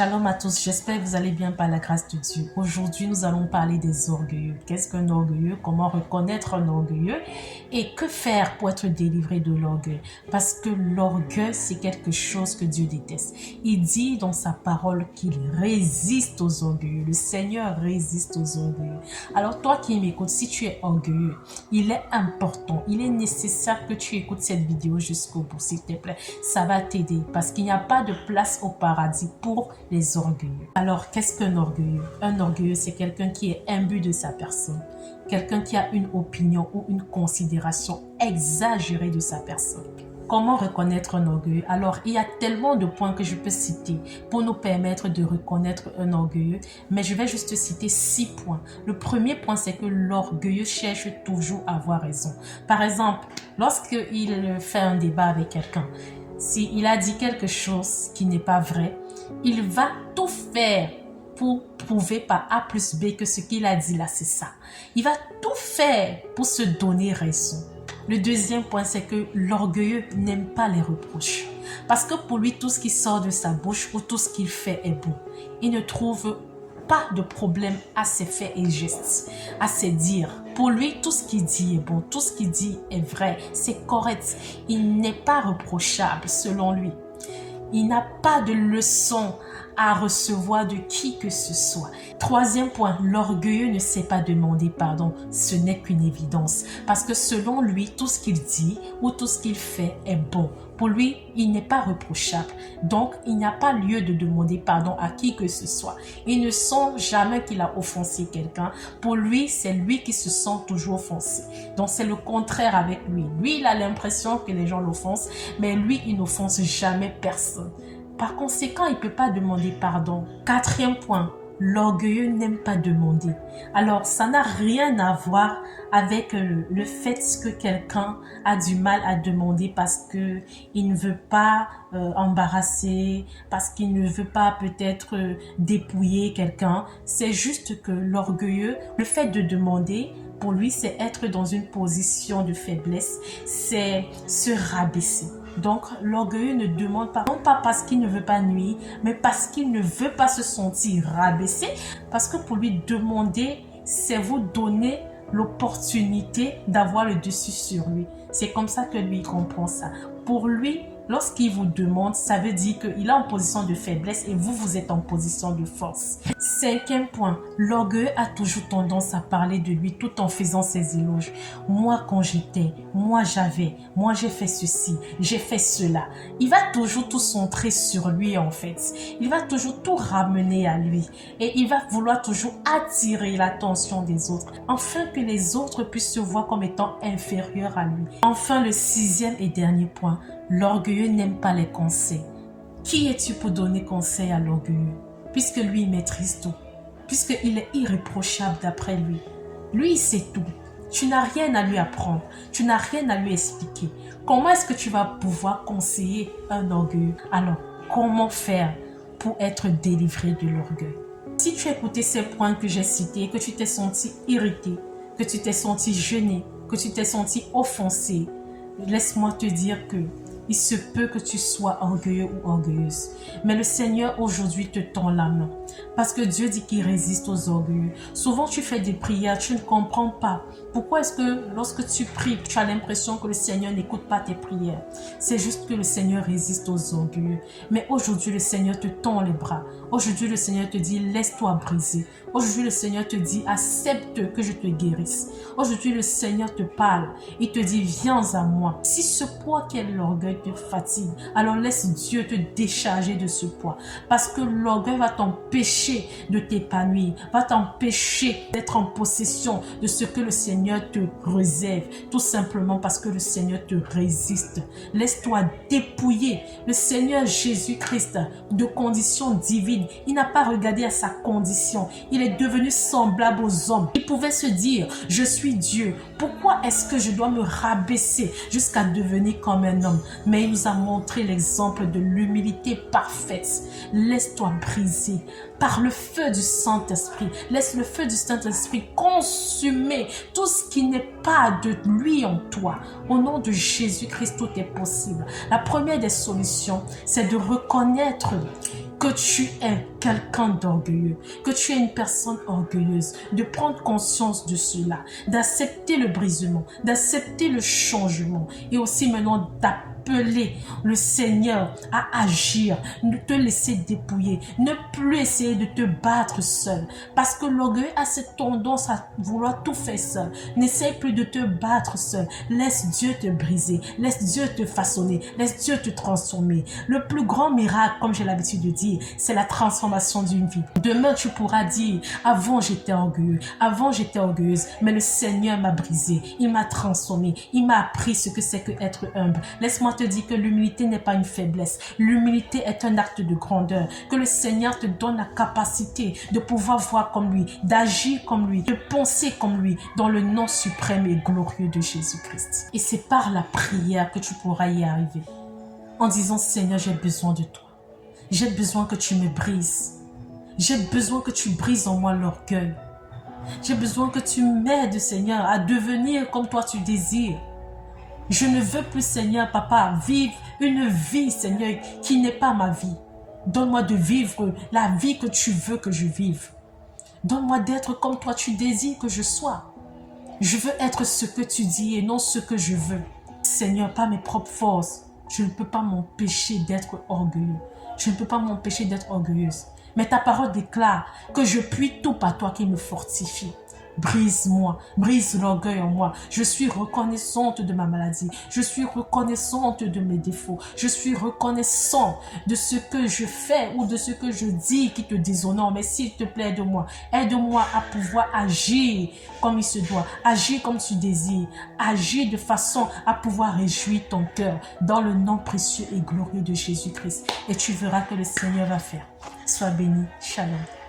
Shalom à tous, j'espère que vous allez bien par la grâce de Dieu. Aujourd'hui, nous allons parler des orgueilleux. Qu'est-ce qu'un orgueilleux? Comment reconnaître un orgueilleux? Et que faire pour être délivré de l'orgueil? Parce que l'orgueil, c'est quelque chose que Dieu déteste. Il dit dans sa parole qu'il résiste aux orgueilleux. Le Seigneur résiste aux orgueilleux. Alors toi qui m'écoutes, si tu es orgueilleux, il est important, il est nécessaire que tu écoutes cette vidéo jusqu'au bout, s'il te plaît. Ça va t'aider parce qu'il n'y a pas de place au paradis pour les orgueilleux. Alors, qu'est-ce qu'un orgueilleux? Un orgueilleux, c'est quelqu'un qui est imbu de sa personne. Quelqu'un qui a une opinion ou une considération exagérée de sa personne. Comment reconnaître un orgueilleux? Alors, il y a tellement de points que je peux citer pour nous permettre de reconnaître un orgueilleux, mais je vais juste citer 6 points. Le premier point, c'est que l'orgueilleux cherche toujours à avoir raison. Par exemple, lorsqu'il fait un débat avec quelqu'un, s'il a dit quelque chose qui n'est pas vrai, il va tout faire pour prouver par A plus B que ce qu'il a dit là, c'est ça. Il va tout faire pour se donner raison. Le deuxième point, c'est que l'orgueilleux n'aime pas les reproches. Parce que pour lui, tout ce qui sort de sa bouche ou tout ce qu'il fait est bon. Il ne trouve pas de problème à ses faits et gestes, à ses dires. Pour lui, tout ce qu'il dit est bon, tout ce qu'il dit est vrai, c'est correct. Il n'est pas reprochable selon lui. Il n'a pas de leçon à recevoir de qui que ce soit. Troisième point, l'orgueilleux ne sait pas demander pardon. Ce n'est qu'une évidence. Parce que selon lui, tout ce qu'il dit ou tout ce qu'il fait est bon. Pour lui, il n'est pas reprochable. Donc, il n'y a pas lieu de demander pardon à qui que ce soit. Il ne sent jamais qu'il a offensé quelqu'un. Pour lui, c'est lui qui se sent toujours offensé. Donc, c'est le contraire avec lui. Lui, il a l'impression que les gens l'offensent, mais lui, il n'offense jamais personne. Par conséquent, il ne peut pas demander pardon. Quatrième point, l'orgueilleux n'aime pas demander. Alors, ça n'a rien à voir avec le fait que quelqu'un a du mal à demander parce qu'il ne veut pas embarrasser, parce qu'il ne veut pas peut-être dépouiller quelqu'un. C'est juste que l'orgueilleux, le fait de demander, pour lui, c'est être dans une position de faiblesse, c'est se rabaisser. Donc, l'orgueilleux ne demande pas, non pas parce qu'il ne veut pas nuire, mais parce qu'il ne veut pas se sentir rabaissé. Parce que pour lui, demander, c'est vous donner l'opportunité d'avoir le dessus sur lui. C'est comme ça que lui comprend ça. Pour lui, lorsqu'il vous demande, ça veut dire qu'il est en position de faiblesse et vous êtes en position de force. Cinquième point, l'orgueil a toujours tendance à parler de lui tout en faisant ses éloges. Moi, quand j'étais, moi j'avais, moi j'ai fait ceci, j'ai fait cela. Il va toujours tout centrer sur lui en fait. Il va toujours tout ramener à lui et il va vouloir toujours attirer l'attention des autres afin que les autres puissent se voir comme étant inférieurs à lui. Enfin, le sixième et dernier point, l'orgueilleux n'aime pas les conseils. Qui es-tu pour donner conseil à l'orgueilleux? Puisque lui, il maîtrise tout. Puisqu'il est irréprochable d'après lui. Lui, il sait tout. Tu n'as rien à lui apprendre. Tu n'as rien à lui expliquer. Comment est-ce que tu vas pouvoir conseiller un orgueilleux? Alors, comment faire pour être délivré de l'orgueil? Si tu as écouté ces points que j'ai cités, que tu t'es senti irrité, que tu t'es senti gêné, que tu t'es senti offensé, laisse-moi te dire que il se peut que tu sois orgueilleux ou orgueilleuse. Mais le Seigneur aujourd'hui te tend la main. Parce que Dieu dit qu'il résiste aux orgueilleux. Souvent tu fais des prières, tu ne comprends pas. Pourquoi est-ce que lorsque tu pries, tu as l'impression que le Seigneur n'écoute pas tes prières? C'est juste que le Seigneur résiste aux orgueilleux. Mais aujourd'hui le Seigneur te tend les bras. Aujourd'hui le Seigneur te dit laisse-toi briser. Aujourd'hui le Seigneur te dit accepte que je te guérisse. Aujourd'hui le Seigneur te parle. Il te dit viens à moi. Si ce poids qu'est l'orgueil te fatigue, alors laisse Dieu te décharger de ce poids. Parce que l'orgueil va t'empêcher de t'épanouir, va t'empêcher d'être en possession de ce que le Seigneur te réserve. Tout simplement parce que le Seigneur te résiste. Laisse-toi dépouiller. Le Seigneur Jésus-Christ, de condition divine, il n'a pas regardé à sa condition. Il est devenu semblable aux hommes. Il pouvait se dire, je suis Dieu. Pourquoi est-ce que je dois me rabaisser jusqu'à devenir comme un homme? Mais il nous a montré l'exemple de l'humilité parfaite. Laisse-toi briser par le feu du Saint-Esprit. Laisse le feu du Saint-Esprit consumer tout ce qui n'est pas de lui en toi. Au nom de Jésus-Christ, tout est possible. La première des solutions, c'est de reconnaître que tu es quelqu'un d'orgueilleux, que tu es une personne orgueilleuse, de prendre conscience de cela, d'accepter le brisement, d'accepter le changement et aussi maintenant d'appeler le Seigneur à agir, ne te laisser dépouiller, ne plus essayer de te battre seul. Parce que l'orgueil a cette tendance à vouloir tout faire seul. N'essaye plus de te battre seul. Laisse Dieu te briser, laisse Dieu te façonner, laisse Dieu te transformer. Le plus grand miracle, comme j'ai l'habitude de dire, c'est la transformation d'une vie. Demain, tu pourras dire, avant j'étais orgueilleux, avant j'étais orgueilleuse, mais le Seigneur m'a brisé, il m'a transformé, il m'a appris ce que c'est que être humble. Laisse-moi te dire que l'humilité n'est pas une faiblesse. L'humilité est un acte de grandeur. Que le Seigneur te donne la capacité de pouvoir voir comme lui, d'agir comme lui, de penser comme lui, dans le nom suprême et glorieux de Jésus-Christ. Et c'est par la prière que tu pourras y arriver. En disant, Seigneur, j'ai besoin de toi. J'ai besoin que tu me brises. J'ai besoin que tu brises en moi l'orgueil. J'ai besoin que tu m'aides, Seigneur, à devenir comme toi tu désires. Je ne veux plus, Seigneur, Papa, vivre une vie, Seigneur, qui n'est pas ma vie. Donne-moi de vivre la vie que tu veux que je vive. Donne-moi d'être comme toi tu désires que je sois. Je veux être ce que tu dis et non ce que je veux. Seigneur, par mes propres forces, je ne peux pas m'empêcher d'être orgueilleux. Je ne peux pas m'empêcher d'être orgueilleuse. Mais ta parole déclare que je puis tout par toi qui me fortifie. Brise-moi, brise l'orgueil en moi. Je suis reconnaissante de ma maladie. Je suis reconnaissante de mes défauts. Je suis reconnaissant de ce que je fais ou de ce que je dis qui te déshonore. Mais s'il te plaît, aide-moi. Aide-moi à pouvoir agir comme il se doit. Agir comme tu désires. Agir de façon à pouvoir réjouir ton cœur dans le nom précieux et glorieux de Jésus-Christ. Et tu verras que le Seigneur va faire. Sois béni. Shalom.